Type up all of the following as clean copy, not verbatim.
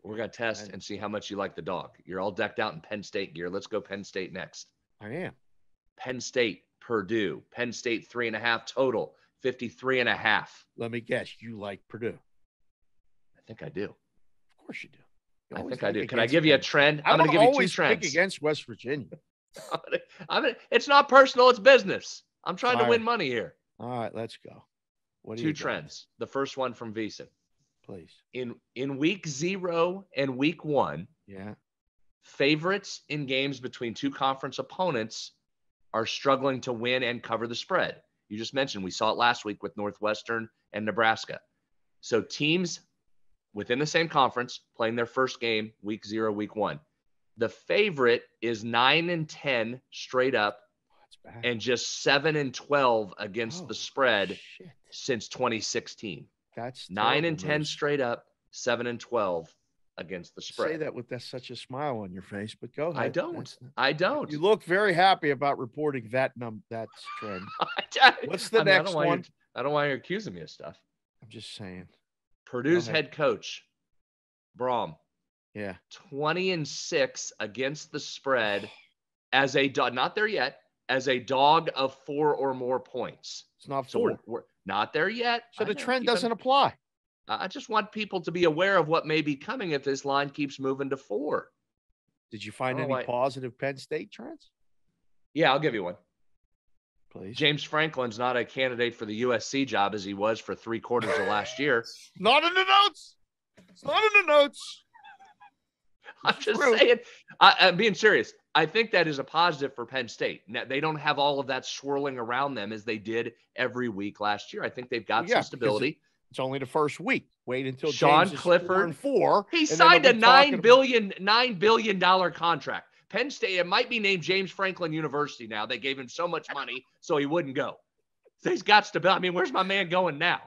We're going to test and see how much you like the dog. You're all decked out in Penn State gear. Let's go Penn State next. I am. Penn State, Purdue. Penn State 3.5 total, 53.5. Let me guess. You like Purdue. I think I do. Of course you do. I think I do. Can I give you a trend? I'm going to give you two trends. Pick against West Virginia. It's not personal. It's business. I'm trying to win money here. All right, let's go. What do Two you got? trends. The first one from Visa. Please. In week 0 and week 1, favorites in games between two conference opponents are struggling to win and cover the spread. You just mentioned we saw it last week with Northwestern and Nebraska. So teams within the same conference playing their first game, week 0, week 1. The favorite is 9-10 straight up and just 7-12 against the spread since 2016. That's 9-10 straight up, 7-12 against the spread. Say that with such a smile on your face, but go ahead. I don't. You look very happy about reporting that trend. What's the next one? I don't want you accusing me of stuff. I'm just saying. Purdue's head coach, Braum. Yeah. 20-6 against the spread as a dog. Not there yet. As a dog of 4 or more points. It's not 4. So we're not there yet. So the trend doesn't apply. I just want people to be aware of what may be coming if this line keeps moving to 4. Did you find any positive Penn State trends? Yeah, I'll give you one. Please. James Franklin's not a candidate for the USC job as he was for 3/4 of last year. Not in the notes. It's not in the notes. I'm just saying, I'm being serious. I think that is a positive for Penn State. Now, they don't have all of that swirling around them as they did every week last year. I think they've got some stability. It's only the first week. Wait until Sean James Clifford is 4-4. He signed a $9 billion contract. Penn State, it might be named James Franklin University now. They gave him so much money so he wouldn't go. So he's got stability. I mean, where's my man going now?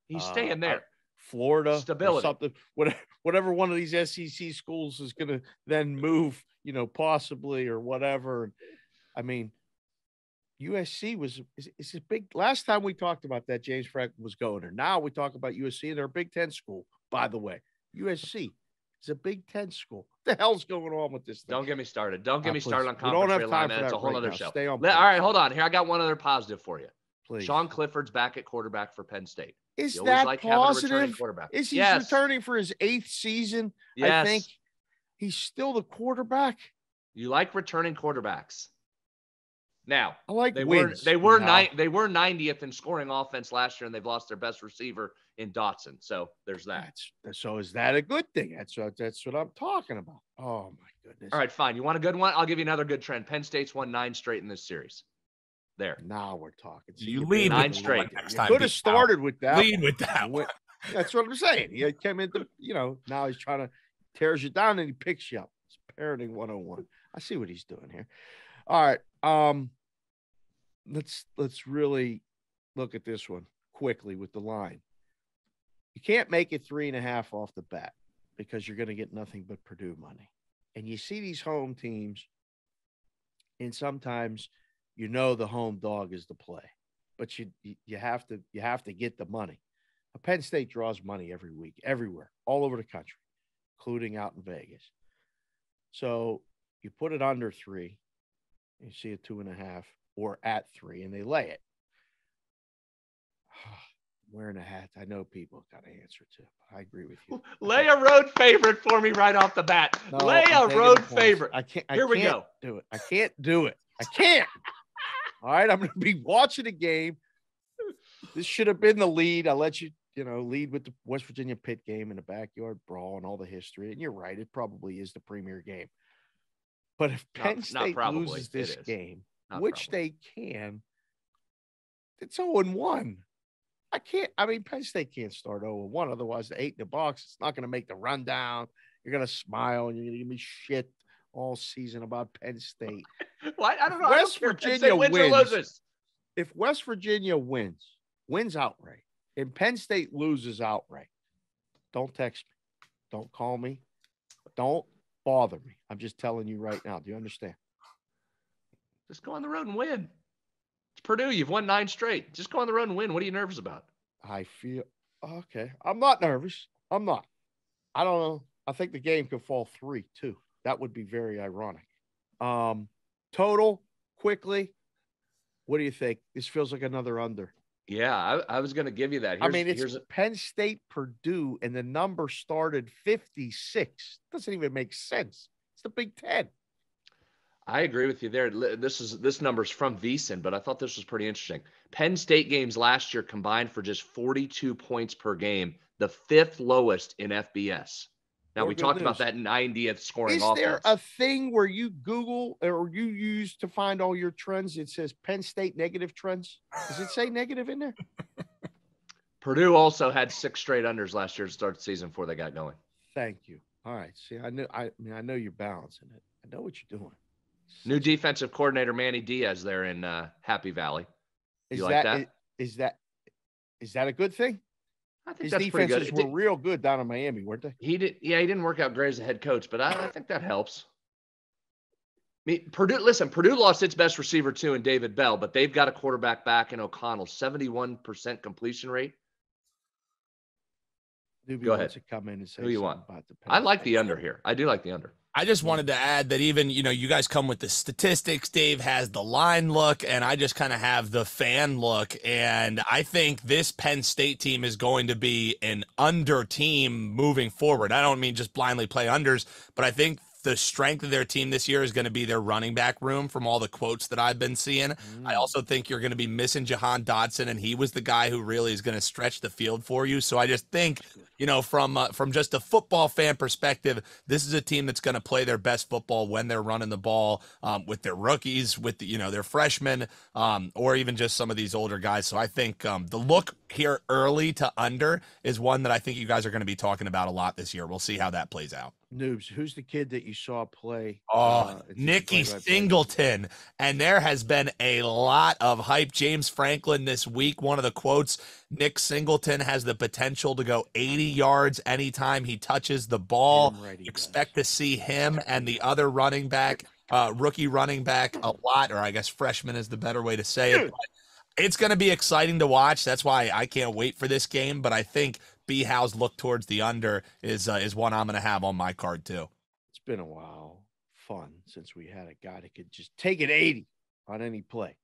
He's staying there. Florida, stability, something, whatever one of these SEC schools is going to then move, possibly or whatever. I mean, USC is a big. Last time we talked about that, James Franklin was going there. Now we talk about USC, and they're a Big Ten school, by the way. USC is a Big Ten school. What the hell's going on with this thing? Don't get me started. Don't get me started on conference realignment. That's a whole other show. All right, hold on. Here, I got one other positive for you. Please. Sean Clifford's back at quarterback for Penn State. Is that positive? Is he returning for his 8th season? Yes. I think he's still the quarterback. You like returning quarterbacks. Now, I like they wins. They were 90th in scoring offense last year, and they've lost their best receiver in Dotson. So there's that. So is that a good thing? That's what I'm talking about. Oh my goodness. All right, fine. You want a good one? I'll give you another good trend. Penn State's won 9 straight in this series. There. Now we're talking. So you lead 9 straight. You could have started with that. Lead with that one. That's what I'm saying. He came into, now he's trying to tears you down and he picks you up. It's parenting 101. I see what he's doing here. All right. Let's really look at this one quickly with the line. You can't make it 3.5 off the bat because you're going to get nothing but Purdue money. And you see these home teams, and sometimes the home dog is the play, but you have to get the money. Penn State draws money every week, everywhere, all over the country, including out in Vegas. So you put it under 3, you see a 2.5, or at 3, and they lay it. Wearing a hat. I know people got to answer to. I agree with you. Lay a road favorite for me right off the bat. Lay a road favorite. I can't. Here we go. Do it. I can't do it. I can't. All right. I'm going to be watching a game. This should have been the lead. I let you, lead with the West Virginia Pitt game in the backyard brawl and all the history. And you're right. It probably is the premier game. But if Penn State loses this game, which they can, it's 0-1. Penn State can't start 0-1. Otherwise, the 8 in the box, it's not going to make the rundown. You're going to smile and you're going to give me shit all season about Penn State. What? I don't know. West Virginia wins. If West Virginia wins outright, and Penn State loses outright, don't text me. Don't call me. Don't bother me. I'm just telling you right now. Do you understand? Just go on the road and win. It's Purdue. You've won 9 straight. Just go on the road and win. What are you nervous about? I feel okay. I'm not nervous. I'm not. I don't know. I think the game could fall 3 too. That would be very ironic. Total quickly. What do you think? This feels like another under. Yeah, I was going to give you that. It's Penn State, Purdue, and the number started 56. Doesn't even make sense. It's the Big Ten. I agree with you there. This number's from VSiN, but I thought this was pretty interesting. Penn State games last year combined for just 42 points per game, the 5th lowest in FBS. Now, we talked about that 90th scoring offense. Is there a thing where you Google or you use to find all your trends? It says Penn State negative trends. Does it say negative in there? Purdue also had 6 straight unders last year to start the season before they got going. Thank you. All right. See, I know you're balancing it. I know what you're doing. New defensive coordinator Manny Diaz there in Happy Valley. You like that? Is that a good thing? I think his that's pretty good. Defenses were real good down in Miami, weren't they? He didn't work out great as a head coach, but I think that helps. Purdue lost its best receiver too in David Bell, but they've got a quarterback back in O'Connell, 71% completion rate. Go ahead. To come in and say who you want. About the I like the under here. I do like the under. I just wanted to add that even, you guys come with the statistics. Dave has the line look, and I just kind of have the fan look. And I think this Penn State team is going to be an under team moving forward. I don't mean just blindly play unders, but I think the strength of their team this year is going to be their running back room from all the quotes that I've been seeing. I also think you're going to be missing Jahan Dotson, and he was the guy who really is going to stretch the field for you. So I just think, from just a football fan perspective, this is a team that's going to play their best football when they're running the ball with their rookies, with their freshmen, or even just some of these older guys. So I think the look here early to under is one that I think you guys are going to be talking about a lot this year. We'll see how that plays out. Noobs, who's the kid that you saw play? Nicky Singleton. And there has been a lot of hype. James Franklin this week, one of the quotes, Nick Singleton has the potential to go 80 yards anytime he touches the ball. Expect to see him and the other running back, rookie running back a lot, or I guess freshman is the better way to say it. But it's going to be exciting to watch. That's why I can't wait for this game. But I think B. Howe's look towards the under is one I'm going to have on my card too. It's been a while fun since we had a guy that could just take it 80 on any play.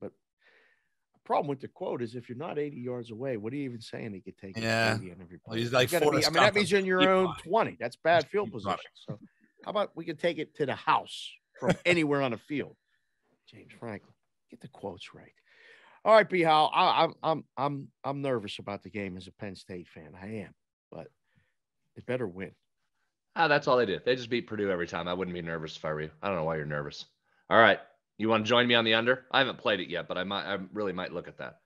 But the problem with the quote is if you're not 80 yards away, what are you even saying he could take it 80 on every play? Well, he's like that means you're in your own 20. That's bad field position. So how about we can take it to the house from anywhere on the field? James Franklin, get the quotes right. All right, B. Howe, I'm nervous about the game as a Penn State fan. I am, but they better win. That's all they did. They just beat Purdue every time. I wouldn't be nervous if I were you. I don't know why you're nervous. All right, you want to join me on the under? I haven't played it yet, but I really might look at that.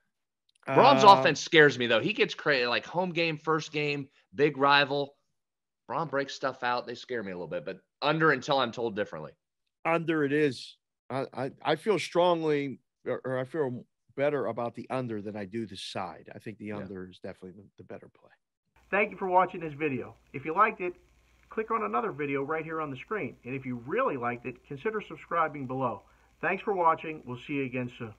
Brom's offense scares me though. He gets crazy, like home game, first game, big rival. Brom breaks stuff out. They scare me a little bit, but under until I'm told differently. Under it is. I feel strongly, or I feel better about the under than I do the side. I think the under is definitely the better play. Thank you for watching this video. If you liked it, click on another video right here on the screen. And if you really liked it, consider subscribing below. Thanks for watching. We'll see you again soon.